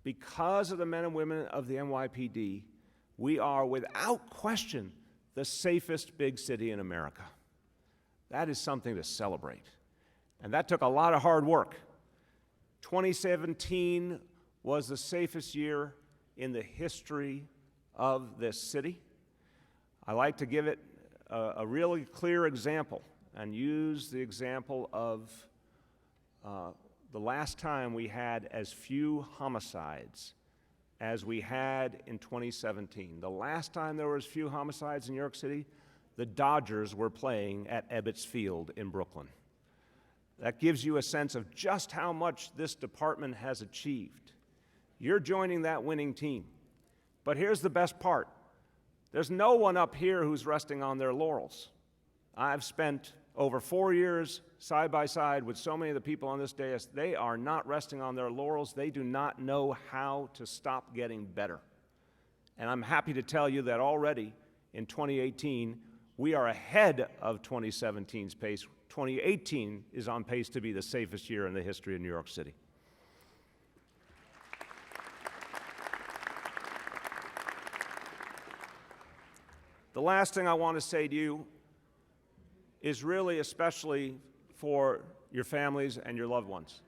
Because of the men and women of the NYPD, we are, without question, the safest big city in America. That is something to celebrate. And that took a lot of hard work. 2017 was the safest year in the history of this city. I like to give it a really clear example and use the example of the last time we had as few homicides as we had in 2017. The last time there were as few homicides in New York City, the Dodgers were playing at Ebbets Field in Brooklyn. That gives you a sense of just how much this department has achieved. You're joining that winning team. But here's the best part. There's no one up here who's resting on their laurels. I've spent over 4 years side by side with so many of the people on this dais. They are not resting on their laurels. They do not know how to stop getting better. And I'm happy to tell you that already in 2018, we are ahead of 2017's pace. 2018 is on pace to be the safest year in the history of New York City. The last thing I want to say to you is really especially for your families and your loved ones.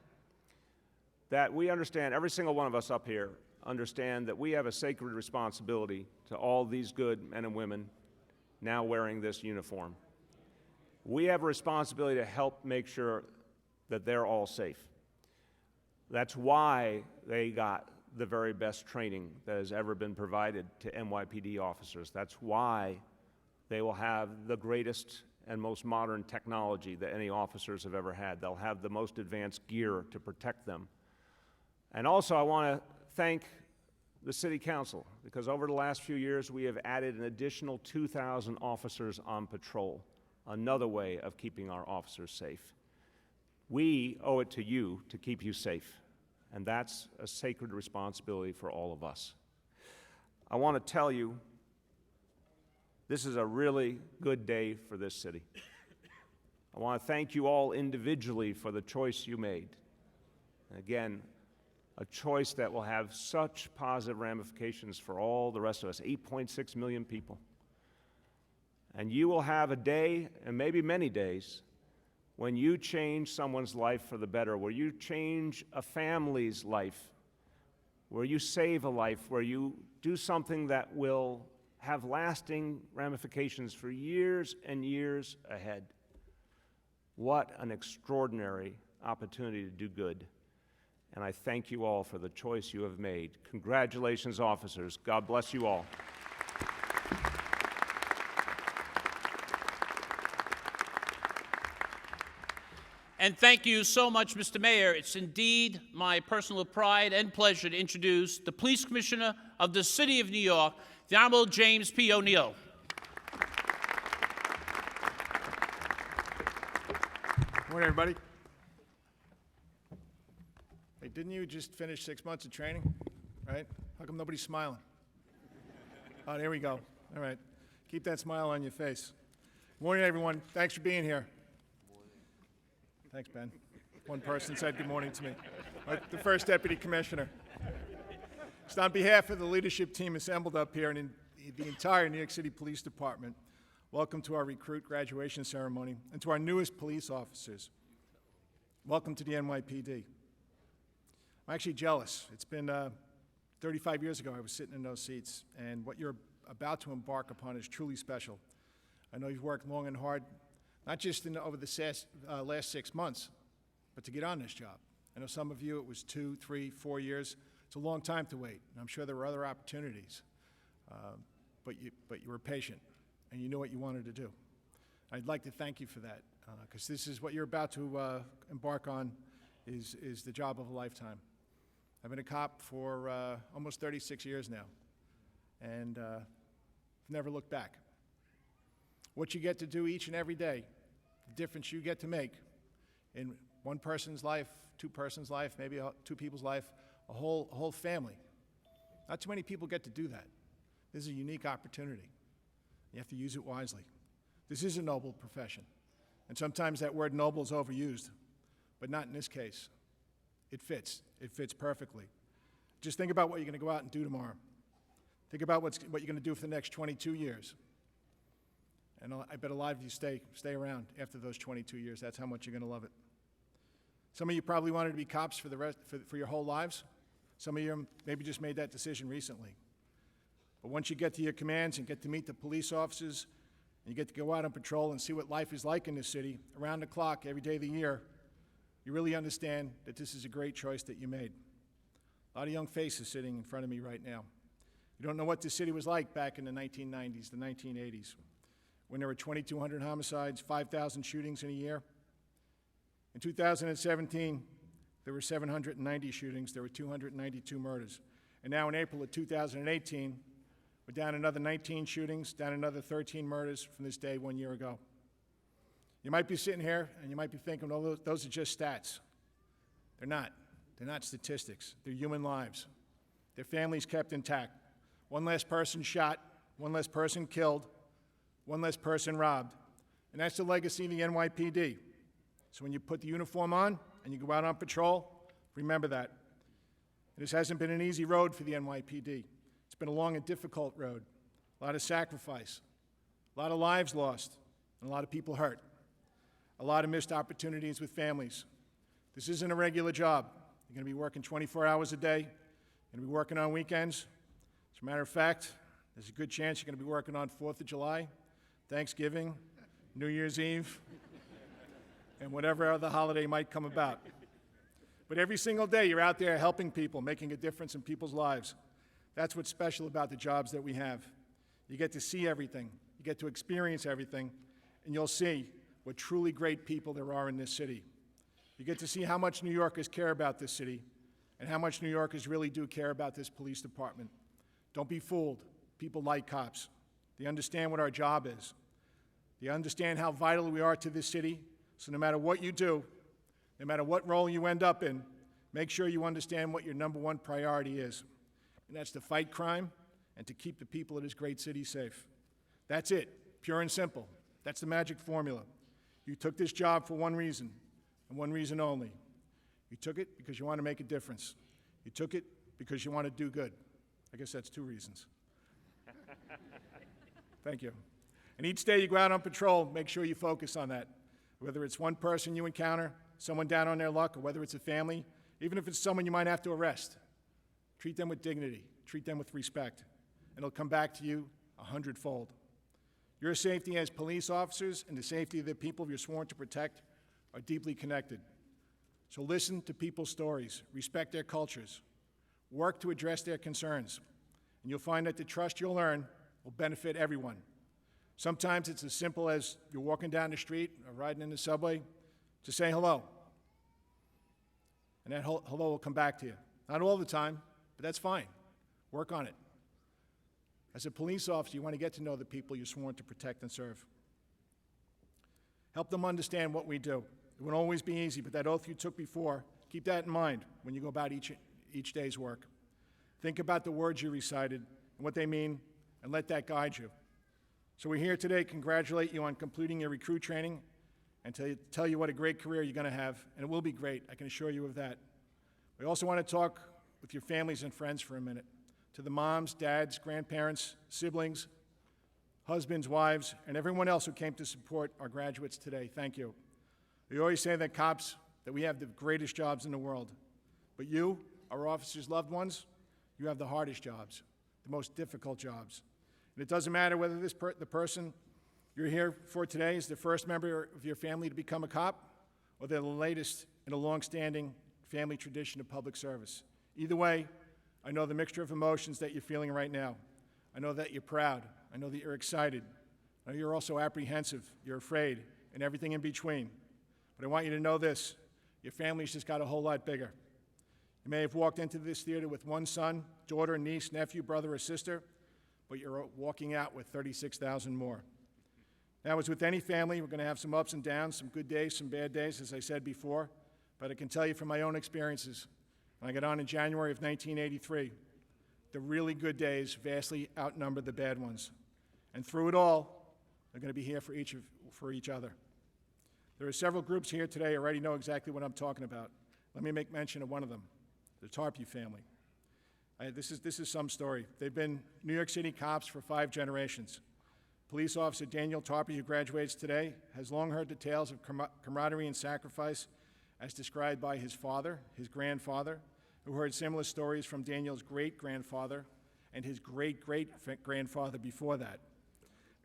That we understand, every single one of us up here understand that we have a sacred responsibility to all these good men and women now wearing this uniform. We have a responsibility to help make sure that they're all safe. That's why they got the very best training that has ever been provided to NYPD officers. That's why they will have the greatest and most modern technology that any officers have ever had. They'll have the most advanced gear to protect them. And also, I want to thank the City Council, because over the last few years, we have added an additional 2,000 officers on patrol, another way of keeping our officers safe. We owe it to you to keep you safe, and that's a sacred responsibility for all of us. I want to tell you, this is a really good day for this city. I want to thank you all individually for the choice you made. And again, a choice that will have such positive ramifications for all the rest of us, 8.6 million people. And you will have a day, and maybe many days, when you change someone's life for the better, where you change a family's life, where you save a life, where you do something that will have lasting ramifications for years and years ahead. What an extraordinary opportunity to do good. And I thank you all for the choice you have made. Congratulations, officers. God bless you all. And thank you so much, Mr. Mayor. It's indeed my personal pride and pleasure to introduce the Police Commissioner of the City of New York, the Honorable James P. O'Neill. Morning, everybody. Hey, didn't you just finish 6 months of training, right? How come nobody's smiling? Oh, there we go. All right. Keep that smile on your face. Morning, everyone. Thanks for being here. Thanks, Ben. One person said good morning to me. The first deputy commissioner. It's on behalf of the leadership team assembled up here and in the entire New York City Police Department, welcome to our recruit graduation ceremony, and to our newest police officers. Welcome to the NYPD. I'm actually jealous. It's been 35 years ago I was sitting in those seats, and what you're about to embark upon is truly special. I know you've worked long and hard, not just over the last 6 months, but to get on this job. I know some of you, it was 2, 3, 4 years. It's a long time to wait, and I'm sure there were other opportunities, but you were patient, and you knew what you wanted to do. I'd like to thank you for that, because this is what you're about to embark on is the job of a lifetime. I've been a cop for almost 36 years now, and never looked back. What you get to do each and every day, the difference you get to make in one person's life, two persons' life, maybe two people's life, a whole family. Not too many people get to do that. This is a unique opportunity. You have to use it wisely. This is a noble profession, and sometimes that word noble is overused, but not in this case. It fits perfectly. Just think about what you're going to go out and do tomorrow. Think about what you're going to do for the next 22 years. And I bet a lot of you stay around after those 22 years. That's how much you're going to love it. Some of you probably wanted to be cops for your whole lives. Some of you maybe just made that decision recently. But once you get to your commands and get to meet the police officers, and you get to go out on patrol and see what life is like in this city, around the clock, every day of the year, you really understand that this is a great choice that you made. A lot of young faces sitting in front of me right now. You don't know what this city was like back in the 1990s, the 1980s, when there were 2,200 homicides, 5,000 shootings in a year. In 2017, there were 790 shootings, there were 292 murders. And now in April of 2018, we're down another 19 shootings, down another 13 murders from this day 1 year ago. You might be sitting here and you might be thinking, oh, those are just stats. They're not. They're not statistics. They're human lives. Their families kept intact. One less person shot, one less person killed, one less person robbed. And that's the legacy of the NYPD. So when you put the uniform on and you go out on patrol, remember that. This hasn't been an easy road for the NYPD. It's been a long and difficult road. A lot of sacrifice, a lot of lives lost, and a lot of people hurt. A lot of missed opportunities with families. This isn't a regular job. You're going to be working 24 hours a day. You're going to be working on weekends. As a matter of fact, there's a good chance you're going to be working on 4th of July, Thanksgiving, New Year's Eve, and whatever other holiday might come about. But every single day you're out there helping people, making a difference in people's lives. That's what's special about the jobs that we have. You get to see everything, you get to experience everything, and you'll see what truly great people there are in this city. You get to see how much New Yorkers care about this city and how much New Yorkers really do care about this police department. Don't be fooled. People like cops. They understand what our job is. They understand how vital we are to this city, so no matter what you do, no matter what role you end up in, make sure you understand what your #1 priority is. And that's to fight crime and to keep the people of this great city safe. That's it, pure and simple. That's the magic formula. You took this job for one reason, and one reason only. You took it because you want to make a difference. You took it because you want to do good. I guess that's 2 reasons. Thank you. And each day you go out on patrol, make sure you focus on that. Whether it's one person you encounter, someone down on their luck, or whether it's a family, even if it's someone you might have to arrest, treat them with dignity, treat them with respect, and it'll come back to you 100-fold. Your safety as police officers and the safety of the people you're sworn to protect are deeply connected. So listen to people's stories, respect their cultures, work to address their concerns, and you'll find that the trust you'll earn will benefit everyone. Sometimes it's as simple as you're walking down the street or riding in the subway to say hello, and that hello will come back to you. Not all the time, but that's fine. Work on it. As a police officer, you want to get to know the people you're sworn to protect and serve. Help them understand what we do. It won't always be easy, but that oath you took before, keep that in mind when you go about each day's work. Think about the words you recited and what they mean, and let that guide you. So we're here today to congratulate you on completing your recruit training and to tell you what a great career you're going to have, and it will be great, I can assure you of that. We also want to talk with your families and friends for a minute. To the moms, dads, grandparents, siblings, husbands, wives, and everyone else who came to support our graduates today, thank you. We always say that cops, that we have the greatest jobs in the world. But you, our officers' loved ones, you have the hardest jobs, the most difficult jobs. And it doesn't matter whether the person you're here for today is the first member of your family to become a cop, or they're the latest in a long-standing family tradition of public service. Either way, I know the mixture of emotions that you're feeling right now. I know that you're proud. I know that you're excited. I know you're also apprehensive. You're afraid, and everything in between. But I want you to know this. Your family's just got a whole lot bigger. You may have walked into this theater with one son, daughter, niece, nephew, brother, or sister, but you're walking out with 36,000 more. Now, as with any family, we're going to have some ups and downs, some good days, some bad days, as I said before, but I can tell you from my own experiences, when I got on in January of 1983, the really good days vastly outnumber the bad ones. And through it all, they're going to be here for each other. There are several groups here today who already know exactly what I'm talking about. Let me make mention of one of them, the Tarpey family. This is some story. They've been New York City cops for 5 generations. Police officer Daniel Tarpey, who graduates today, has long heard the tales of camaraderie and sacrifice as described by his father, his grandfather, who heard similar stories from Daniel's great-grandfather and his great-great-grandfather before that.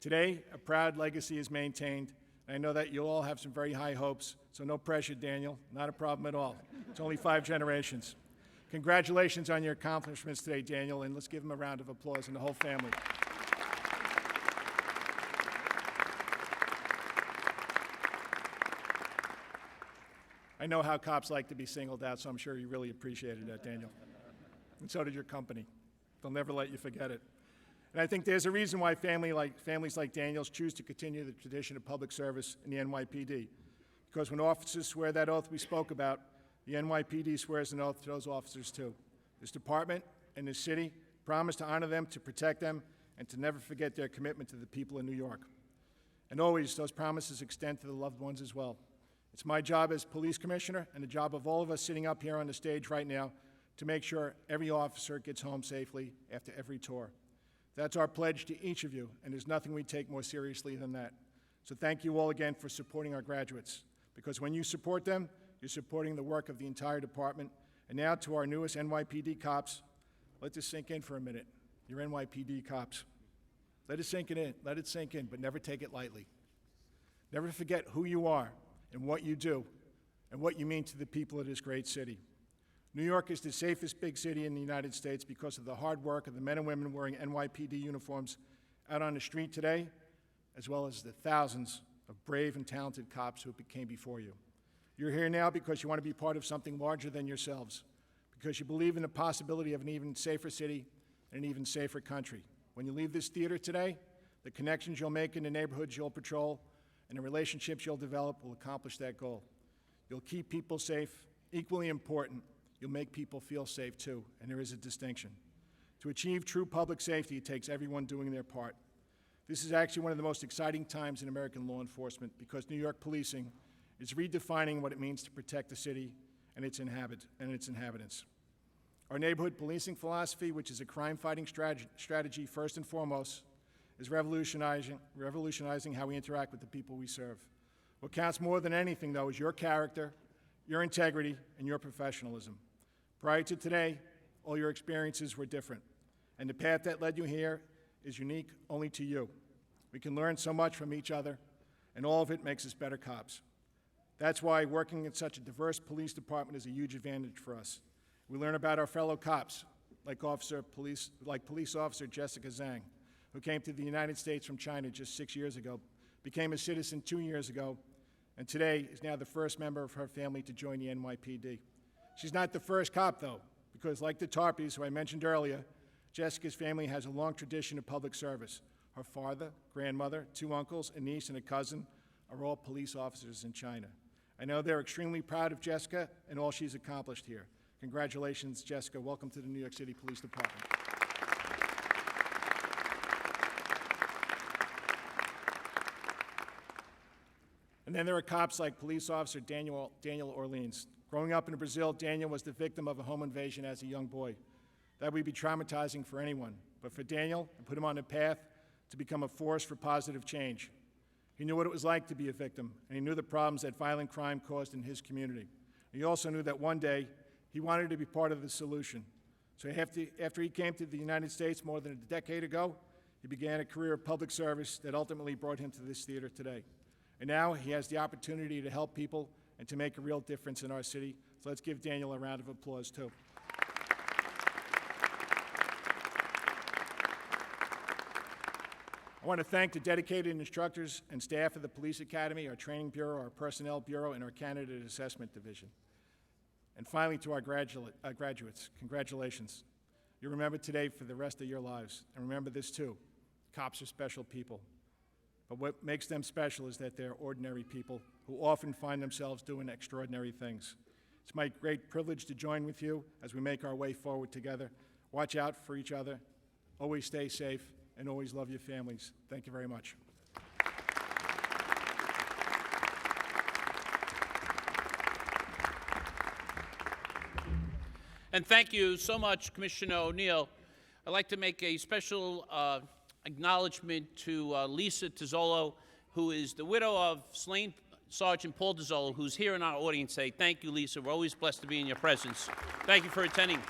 Today, a proud legacy is maintained, and I know that you'll all have some very high hopes, so no pressure, Daniel. Not a problem at all. It's only 5 generations. Congratulations on your accomplishments today, Daniel, and let's give him a round of applause and the whole family. I know how cops like to be singled out, so I'm sure you really appreciated that, Daniel. And so did your company. They'll never let you forget it. And I think there's a reason why families like Daniel's choose to continue the tradition of public service in the NYPD. Because when officers swear that oath we spoke about, the NYPD swears an oath to those officers too. This department and this city promise to honor them, to protect them, and to never forget their commitment to the people of New York. And always, those promises extend to the loved ones as well. It's my job as police commissioner and the job of all of us sitting up here on the stage right now to make sure every officer gets home safely after every tour. That's our pledge to each of you, and there's nothing we take more seriously than that. So thank you all again for supporting our graduates, because when you support them, you're supporting the work of the entire department. And now to our newest NYPD cops, let this sink in for a minute. You're NYPD cops. Let it sink in, but never take it lightly. Never forget who you are and what you do and what you mean to the people of this great city. New York is the safest big city in the United States because of the hard work of the men and women wearing NYPD uniforms out on the street today, as well as the thousands of brave and talented cops who came before you. You're here now because you want to be part of something larger than yourselves, because you believe in the possibility of an even safer city and an even safer country. When you leave this theater today, the connections you'll make in the neighborhoods you'll patrol and the relationships you'll develop will accomplish that goal. You'll keep people safe. Equally important, you'll make people feel safe too, and there is a distinction. To achieve true public safety, it takes everyone doing their part. This is actually one of the most exciting times in American law enforcement because New York policing is redefining what it means to protect the city and its inhabitants. Our neighborhood policing philosophy, which is a crime-fighting strategy first and foremost, is revolutionizing how we interact with the people we serve. What counts more than anything, though, is your character, your integrity, and your professionalism. Prior to today, all your experiences were different, and the path that led you here is unique only to you. We can learn so much from each other, and all of it makes us better cops. That's why working in such a diverse police department is a huge advantage for us. We learn about our fellow cops, like police officer Jessica Zhang, who came to the United States from China just 6 years ago, became a citizen 2 years ago, and today is now the first member of her family to join the NYPD. She's not the first cop, though, because like the Tarpeys, who I mentioned earlier, Jessica's family has a long tradition of public service. Her father, grandmother, 2 uncles, a niece, and a cousin are all police officers in China. I know they're extremely proud of Jessica and all she's accomplished here. Congratulations, Jessica. Welcome to the New York City Police Department. And then there are cops like police officer Daniel Orleans. Growing up in Brazil, Daniel was the victim of a home invasion as a young boy. That would be traumatizing for anyone, but for Daniel, it put him on a path to become a force for positive change. He knew what it was like to be a victim, and he knew the problems that violent crime caused in his community. He also knew that one day he wanted to be part of the solution. So after he came to the United States more than a decade ago, he began a career of public service that ultimately brought him to this theater today. And now he has the opportunity to help people and to make a real difference in our city. So let's give Daniel a round of applause, too. I want to thank the dedicated instructors and staff of the Police Academy, our Training Bureau, our Personnel Bureau, and our Candidate Assessment Division. And finally, to our graduates, congratulations. You're remembered today for the rest of your lives. And remember this, too. Cops are special people. But what makes them special is that they're ordinary people who often find themselves doing extraordinary things. It's my great privilege to join with you as we make our way forward together. Watch out for each other. Always stay safe. And always love your families. Thank you very much. And thank you so much, Commissioner O'Neill. I'd like to make a special acknowledgement to Lisa Tizzolo, who is the widow of slain Sergeant Paul Tizzolo, who's here in our audience today. Thank you, Lisa. We're always blessed to be in your presence. Thank you for attending.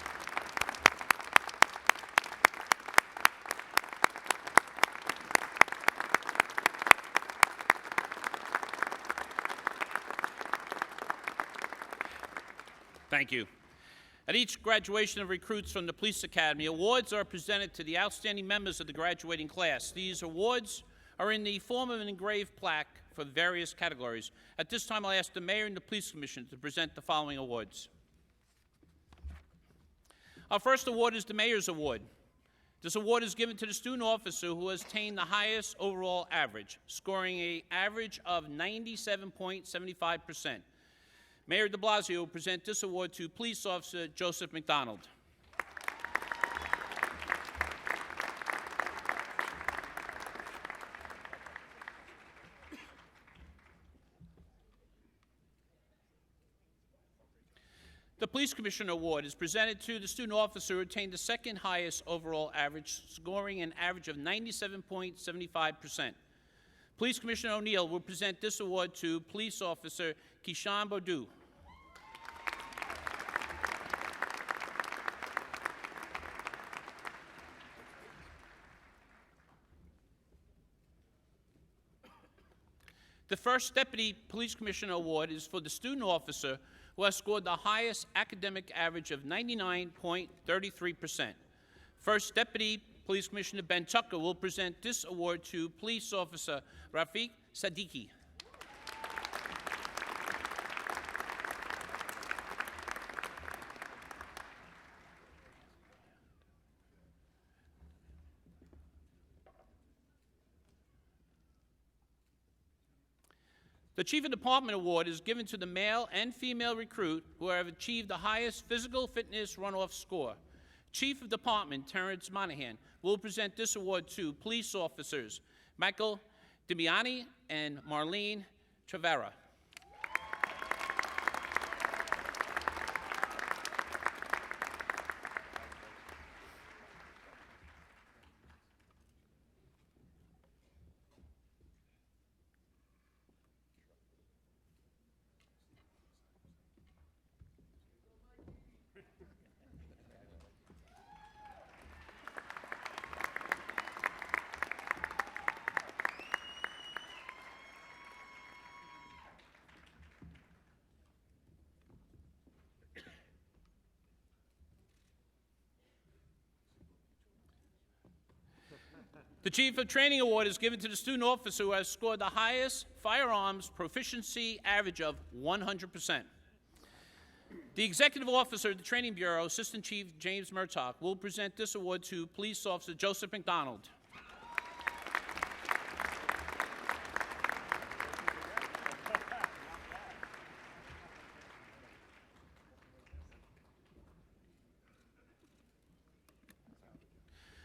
Thank you. At each graduation of recruits from the Police Academy, awards are presented to the outstanding members of the graduating class. These awards are in the form of an engraved plaque for various categories. At this time, I'll ask the Mayor and the Police Commissioner to present the following awards. Our first award is the Mayor's Award. This award is given to the student officer who has attained the highest overall average, scoring an average of 97.75%. Mayor de Blasio will present this award to Police Officer Joseph McDonald. The Police Commissioner Award is presented to the student officer who attained the second highest overall average, scoring an average of 97.75%. Police Commissioner O'Neill will present this award to Police Officer Kishan Boudou. The first Deputy Police Commissioner Award is for the student officer who has scored the highest academic average of 99.33%. First Deputy Police Commissioner Ben Tucker will present this award to Police Officer Rafiq Sadiki. The Chief of Department Award is given to the male and female recruit who have achieved the highest physical fitness runoff score. Chief of Department Terrence Monahan will present this award to police officers Michael Dimiani and Marlene Trevera. The Chief of Training Award is given to the student officer who has scored the highest firearms proficiency average of 100%. The Executive Officer of the Training Bureau, Assistant Chief James Murtaugh, will present this award to Police Officer Joseph McDonald.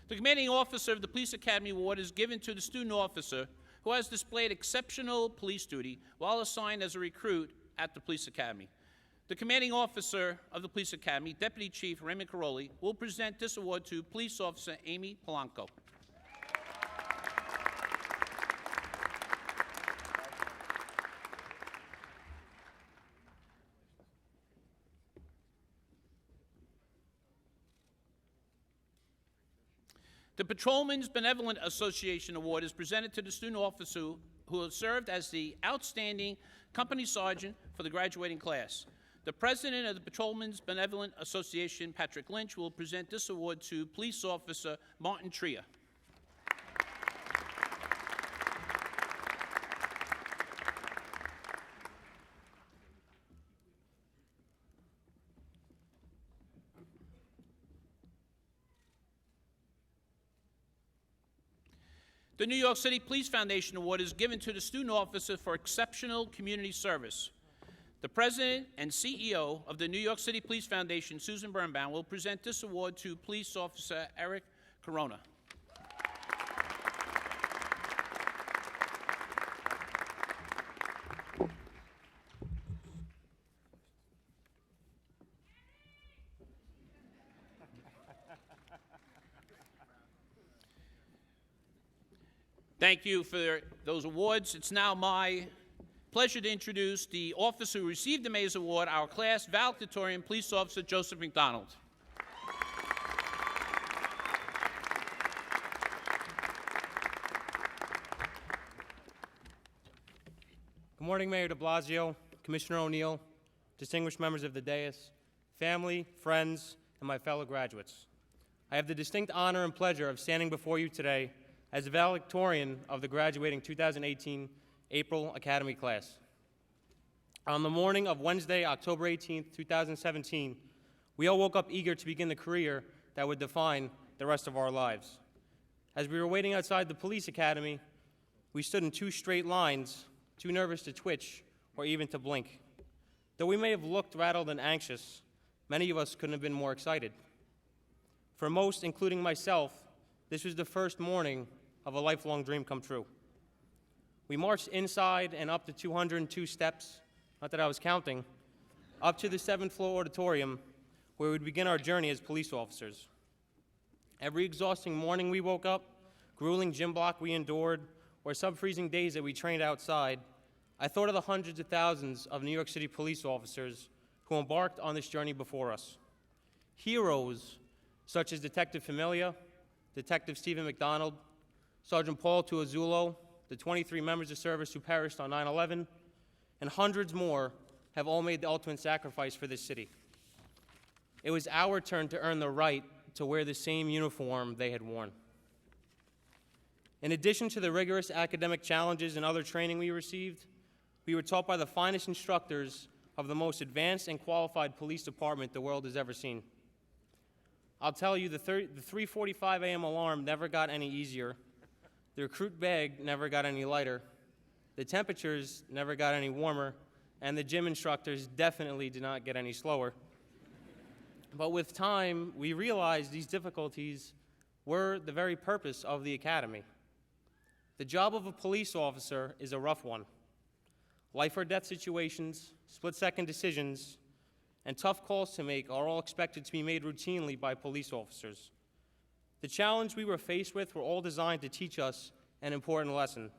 The Commanding Officer of the Police Academy Award is given to the student officer who has displayed exceptional police duty while assigned as a recruit at the Police Academy. The Commanding Officer of the Police Academy, Deputy Chief Raymond Caroli, will present this award to Police Officer Amy Polanco. The Patrolman's Benevolent Association Award is presented to the student officer who has served as the outstanding company sergeant for the graduating class. The president of the Patrolman's Benevolent Association, Patrick Lynch, will present this award to Police Officer Martin Tria. The New York City Police Foundation Award is given to the student officer for exceptional community service. The president and CEO of the New York City Police Foundation, Susan Birnbaum, will present this award to Police Officer Eric Corona. Thank you for those awards. It's now my pleasure to introduce the officer who received the Mayor's Award, our class valedictorian, Police Officer Joseph McDonald. Good morning, Mayor de Blasio, Commissioner O'Neill, distinguished members of the dais, family, friends, and my fellow graduates. I have the distinct honor and pleasure of standing before you today as the valedictorian of the graduating 2018 April Academy class. On the morning of Wednesday, October 18, 2017, we all woke up eager to begin the career that would define the rest of our lives. As we were waiting outside the police academy, we stood in two straight lines, too nervous to twitch or even to blink. Though we may have looked rattled and anxious, many of us couldn't have been more excited. For most, including myself, this was the first morning of a lifelong dream come true. We marched inside and up the 202 steps, not that I was counting, up to the 7th floor auditorium where we'd begin our journey as police officers. Every exhausting morning we woke up, grueling gym block we endured, or sub-freezing days that we trained outside, I thought of the hundreds of thousands of New York City police officers who embarked on this journey before us. Heroes such as Detective Familia, Detective Stephen McDonald, Sergeant Paul Tuazzulo, the 23 members of service who perished on 9/11, and hundreds more have all made the ultimate sacrifice for this city. It was our turn to earn the right to wear the same uniform they had worn. In addition to the rigorous academic challenges and other training we received, we were taught by the finest instructors of the most advanced and qualified police department the world has ever seen. I'll tell you, the 3:45 a.m. alarm never got any easier. The recruit bag never got any lighter. The temperatures never got any warmer. And the gym instructors definitely did not get any slower. But with time, we realized these difficulties were the very purpose of the academy. The job of a police officer is a rough one. Life or death situations, split-second decisions, and tough calls to make are all expected to be made routinely by police officers. The challenge we were faced with were all designed to teach us an important lesson.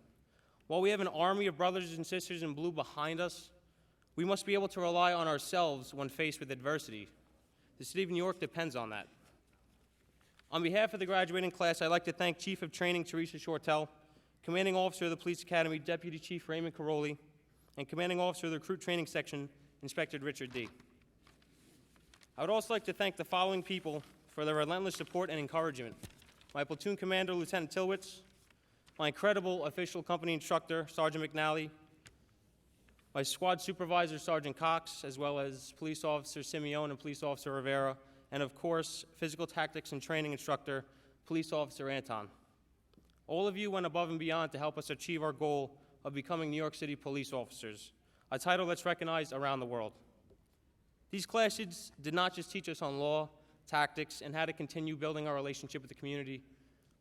While we have an army of brothers and sisters in blue behind us, we must be able to rely on ourselves when faced with adversity. The City of New York depends on that. On behalf of the graduating class, I'd like to thank Chief of Training Teresa Shortell, Commanding Officer of the Police Academy, Deputy Chief Raymond Caroli, and Commanding Officer of the Recruit Training Section, Inspector Richard D. I would also like to thank the following people for their relentless support and encouragement. My platoon commander, Lieutenant Tilwitz, my incredible official company instructor, Sergeant McNally, my squad supervisor, Sergeant Cox, as well as Police Officer Simeone and Police Officer Rivera, and of course, physical tactics and training instructor, Police Officer Anton. All of you went above and beyond to help us achieve our goal of becoming New York City police officers, a title that's recognized around the world. These classes did not just teach us on law, tactics, and how to continue building our relationship with the community,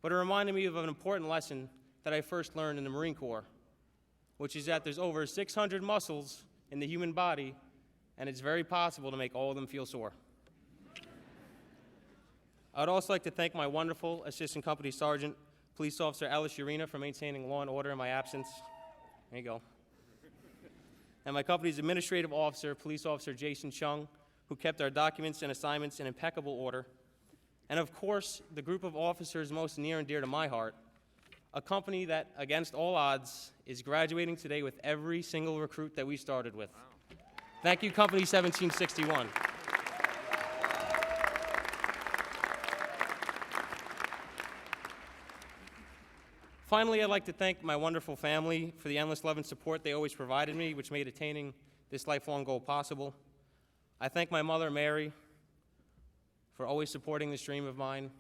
but it reminded me of an important lesson that I first learned in the Marine Corps, which is that there's over 600 muscles in the human body, and it's very possible to make all of them feel sore. I would also like to thank my wonderful Assistant Company Sergeant, Police Officer Alice Urena, for maintaining law and order in my absence. There you go. And my company's Administrative Officer, Police Officer Jason Chung, who kept our documents and assignments in impeccable order. And of course, the group of officers most near and dear to my heart, a company that, against all odds, is graduating today with every single recruit that we started with. Wow. Thank you, Company 1761. Finally, I'd like to thank my wonderful family for the endless love and support they always provided me, which made attaining this lifelong goal possible. I thank my mother, Mary, for always supporting this dream of mine.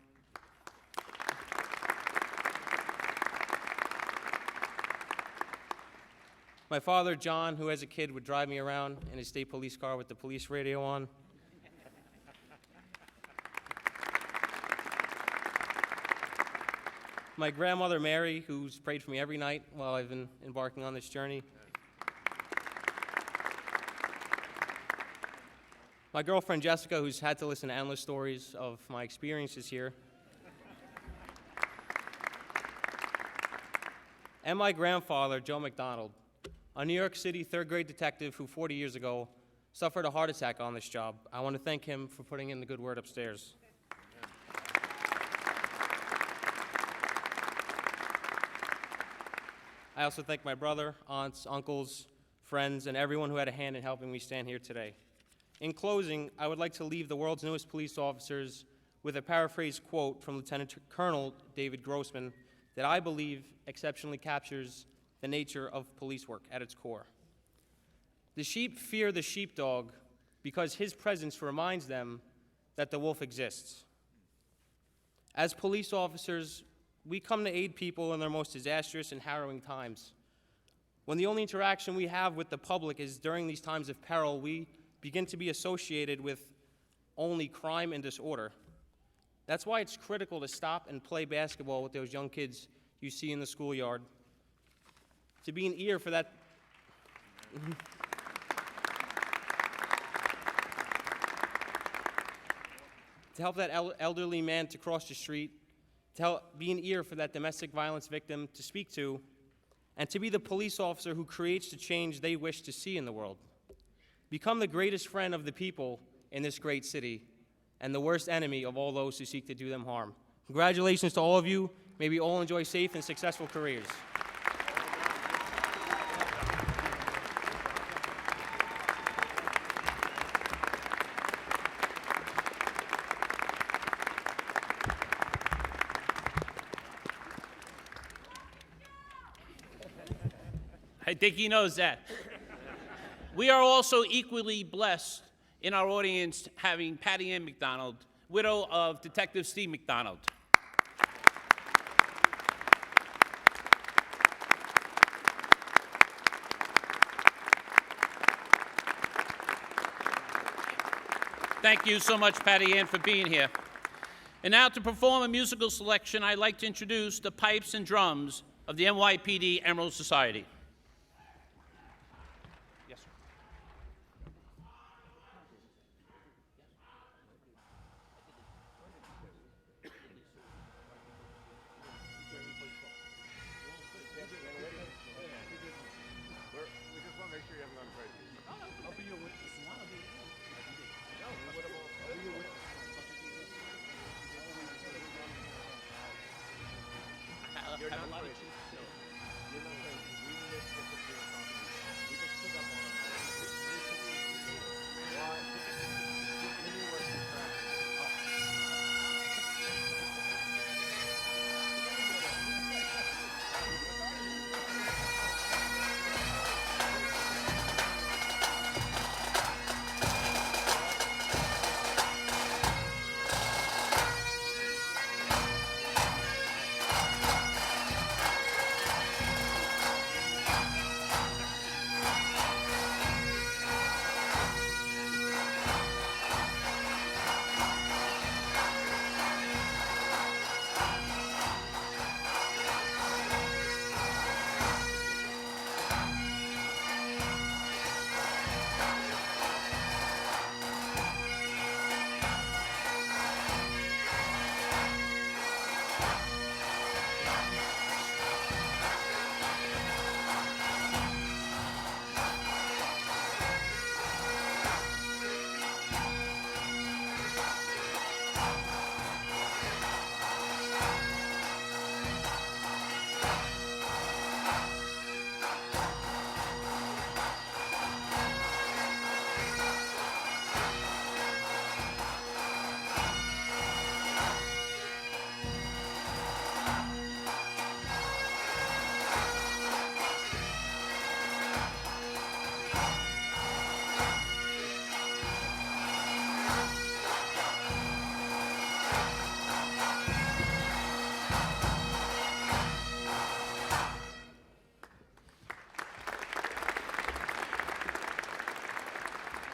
My father, John, who as a kid would drive me around in his state police car with the police radio on. My grandmother, Mary, who's prayed for me every night while I've been embarking on this journey. My girlfriend, Jessica, who's had to listen to endless stories of my experiences here. and my grandfather, Joe McDonald, a New York City third-grade detective who 40 years ago suffered a heart attack on this job. I want to thank him for putting in the good word upstairs. I also thank my brother, aunts, uncles, friends, and everyone who had a hand in helping me stand here today. In closing, I would like to leave the world's newest police officers with a paraphrased quote from Lieutenant Colonel David Grossman that I believe exceptionally captures the nature of police work at its core. The sheep fear the sheepdog because his presence reminds them that the wolf exists. As police officers, we come to aid people in their most disastrous and harrowing times. When the only interaction we have with the public is during these times of peril, we begin to be associated with only crime and disorder. That's why it's critical to stop and play basketball with those young kids you see in the schoolyard. To be an ear for that. To help that elderly man to cross the street, to be an ear for that domestic violence victim to speak to, and to be the police officer who creates the change they wish to see in the world. Become the greatest friend of the people in this great city, and the worst enemy of all those who seek to do them harm. Congratulations to all of you. May we all enjoy safe and successful careers. I think he knows that. We are also equally blessed in our audience having Patty Ann McDonald, widow of Detective Steve McDonald. Thank you so much, Patty Ann, for being here. And now to perform a musical selection, I'd like to introduce the pipes and drums of the NYPD Emerald Society. Yes, sir. We just want to make sure you haven't gone crazy. I'll be your witness. You're not crazy. You're not crazy. We missed the computer company. We just took up on them. Why? Let me work some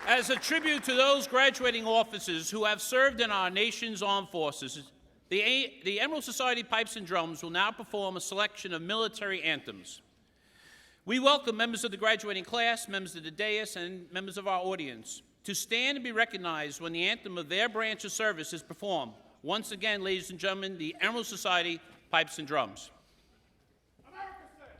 As a tribute to those graduating officers who have served in our nation's armed forces, the Emerald Society Pipes and Drums will now perform a selection of military anthems. We welcome members of the graduating class, members of the dais, and members of our audience to stand and be recognized when the anthem of their branch of service is performed. Once again, ladies and gentlemen, the Emerald Society Pipes and Drums. America said.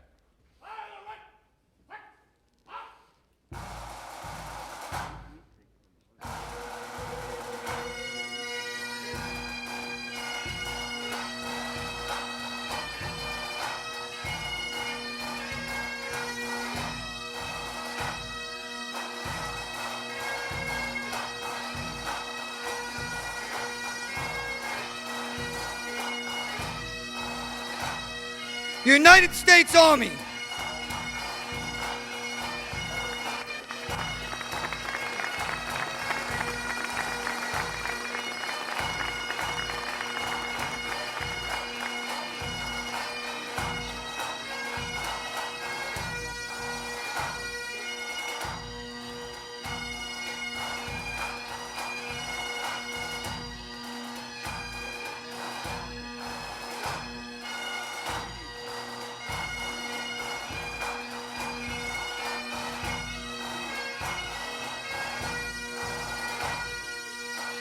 United States Army.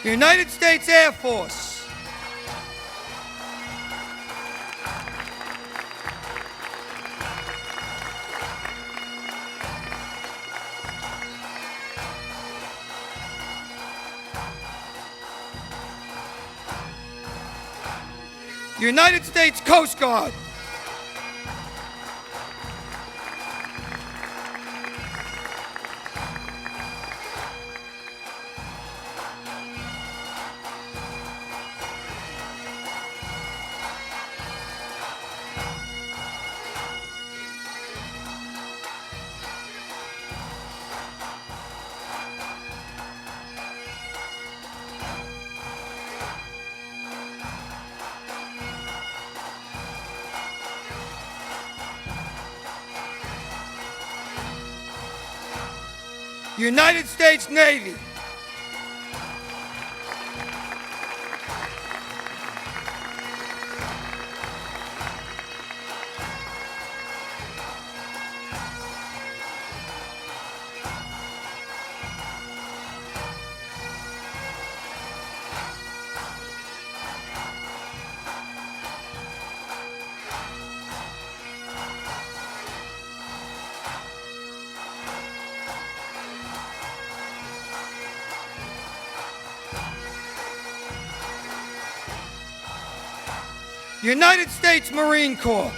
United States Air Force. United States Coast Guard. United States Navy. United States Marine Corps.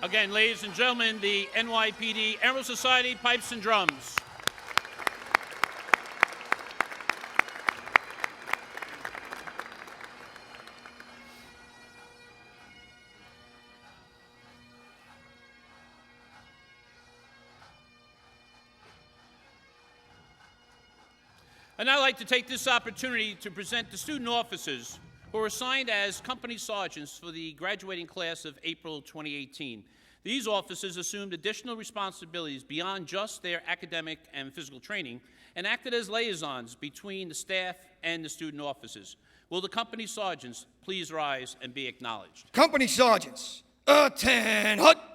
Again, ladies and gentlemen, the NYPD Emerald Society Pipes and Drums. And I'd like to take this opportunity to present the student officers who were assigned as company sergeants for the graduating class of April 2018. These officers assumed additional responsibilities beyond just their academic and physical training and acted as liaisons between the staff and the student officers. Will the company sergeants please rise and be acknowledged? Company sergeants, attend hut.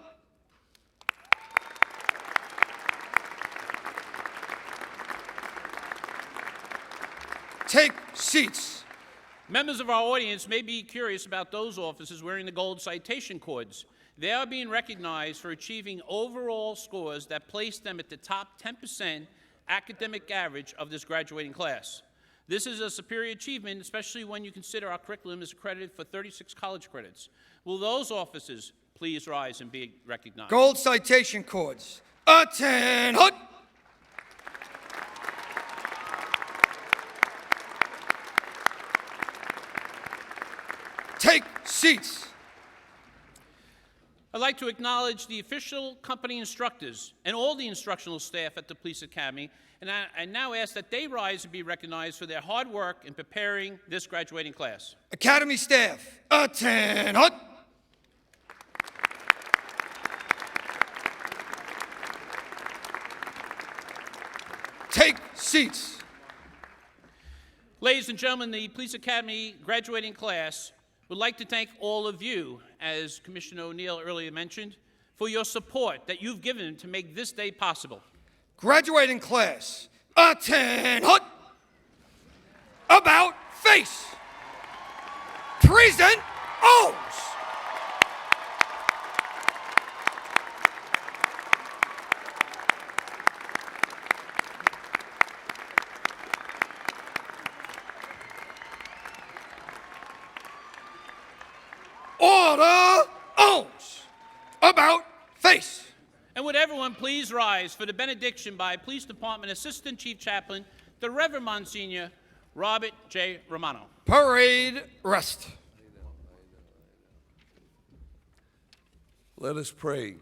Take seats. Members of our audience may be curious about those officers wearing the gold citation cords. They are being recognized for achieving overall scores that place them at the top 10% academic average of this graduating class. This is a superior achievement, especially when you consider our curriculum is accredited for 36 college credits. Will those officers please rise and be recognized? Gold citation cords. Attend hut. Take seats. I'd like to acknowledge the official company instructors and all the instructional staff at the Police Academy, and I now ask that they rise and be recognized for their hard work in preparing this graduating class. Academy staff. Attend hut. Take seats. Ladies and gentlemen, the Police Academy graduating class would like to thank all of you, as Commissioner O'Neill earlier mentioned, for your support that you've given to make this day possible. Graduating class. Attend hut. About face. Present O's. Order O's. About face. And would everyone please rise for the benediction by Police Department Assistant Chief Chaplain, the Reverend Monsignor Robert J. Romano. Parade rest. Let us pray.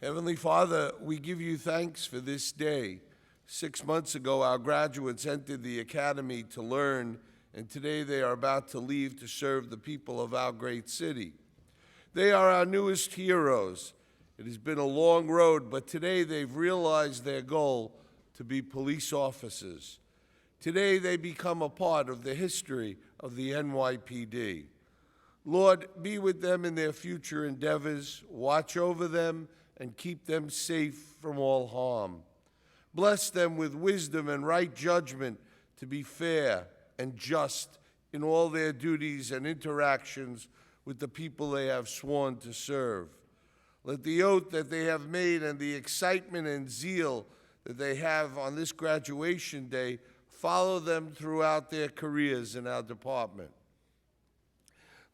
Heavenly Father, we give you thanks for this day. 6 months ago, our graduates entered the academy to learn, and today they are about to leave to serve the people of our great city. They are our newest heroes. It has been a long road, but today they've realized their goal to be police officers. Today they become a part of the history of the NYPD. Lord, be with them in their future endeavors, watch over them, and keep them safe from all harm. Bless them with wisdom and right judgment to be fair and just in all their duties and interactions with the people they have sworn to serve. Let the oath that they have made and the excitement and zeal that they have on this graduation day follow them throughout their careers in our department.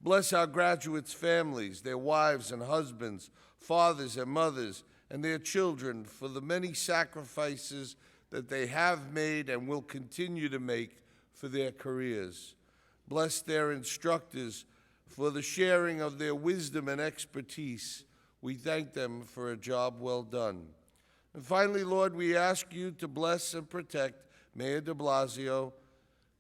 Bless our graduates' families, their wives and husbands, fathers and mothers, and their children for the many sacrifices that they have made and will continue to make for their careers. Bless their instructors for the sharing of their wisdom and expertise. We thank them for a job well done. And finally, Lord, we ask you to bless and protect Mayor de Blasio,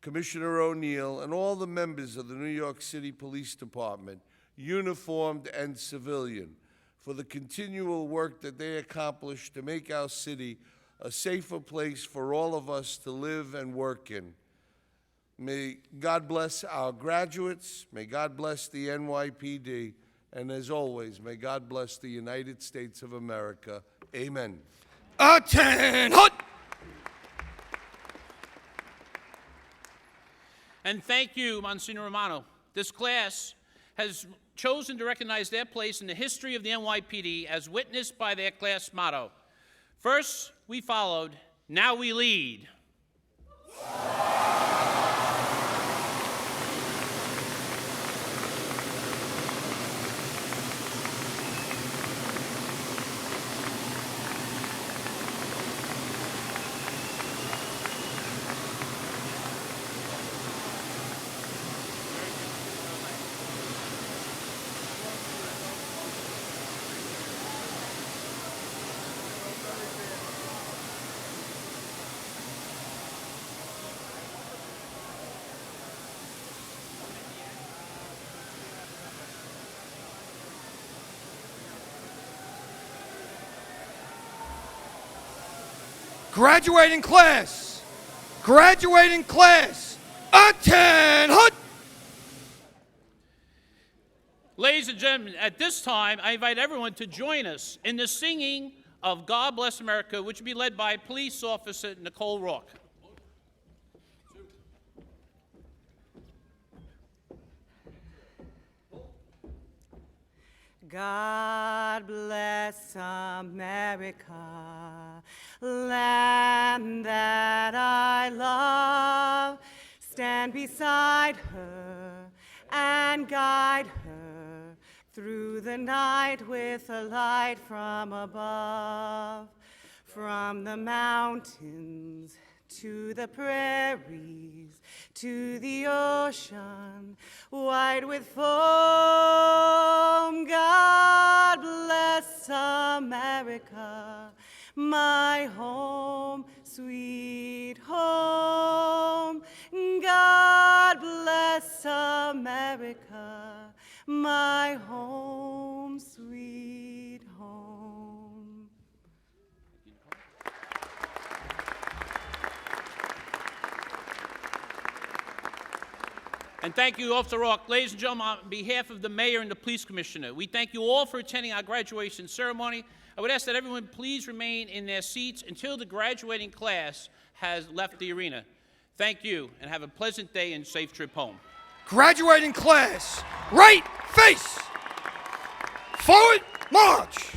Commissioner O'Neill, and all the members of the New York City Police Department, uniformed and civilian, for the continual work that they accomplish to make our city a safer place for all of us to live and work in. May God bless our graduates, may God bless the NYPD, and as always, may God bless the United States of America. Amen. Attend hut. And thank you, Monsignor Romano. This class has chosen to recognize their place in the history of the NYPD as witnessed by their class motto. First, we followed, now we lead. Graduating class. Graduating class. Attend hut. Ladies and gentlemen, at this time, I invite everyone to join us in the singing of God Bless America, which will be led by Police Officer Nicole Rourke. God bless America, land that I love. Stand beside her and guide her through the night with a light from above. From the mountains to the prairies, to the ocean, white with foam. God bless America, my home, sweet home. God bless America, my home, sweet home. And thank you, Officer Rock. Ladies and gentlemen, on behalf of the mayor and the police commissioner, we thank you all for attending our graduation ceremony. I would ask that everyone please remain in their seats until the graduating class has left the arena. Thank you, and have a pleasant day and safe trip home. Graduating class, right face. Forward march.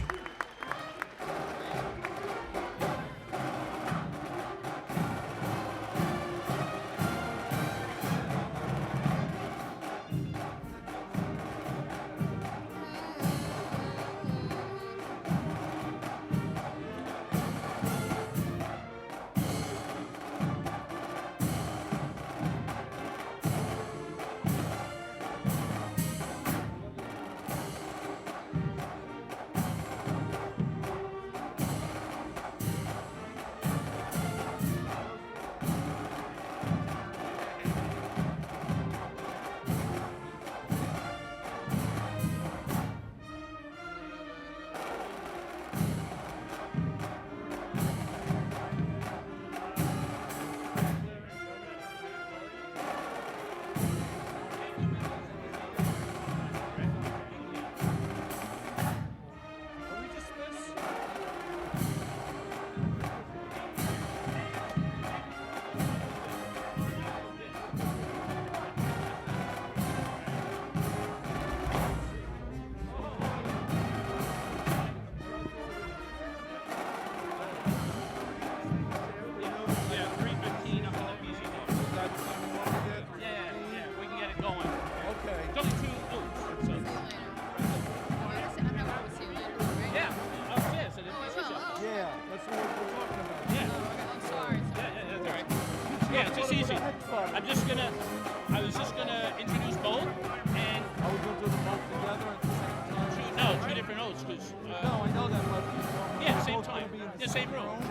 Yeah, it's just easy. I was just gonna introduce both, and Are we gonna do them both together at the same time? two different oaths, because, No, I know that, but yeah, same both gonna time, be in the yeah, same room.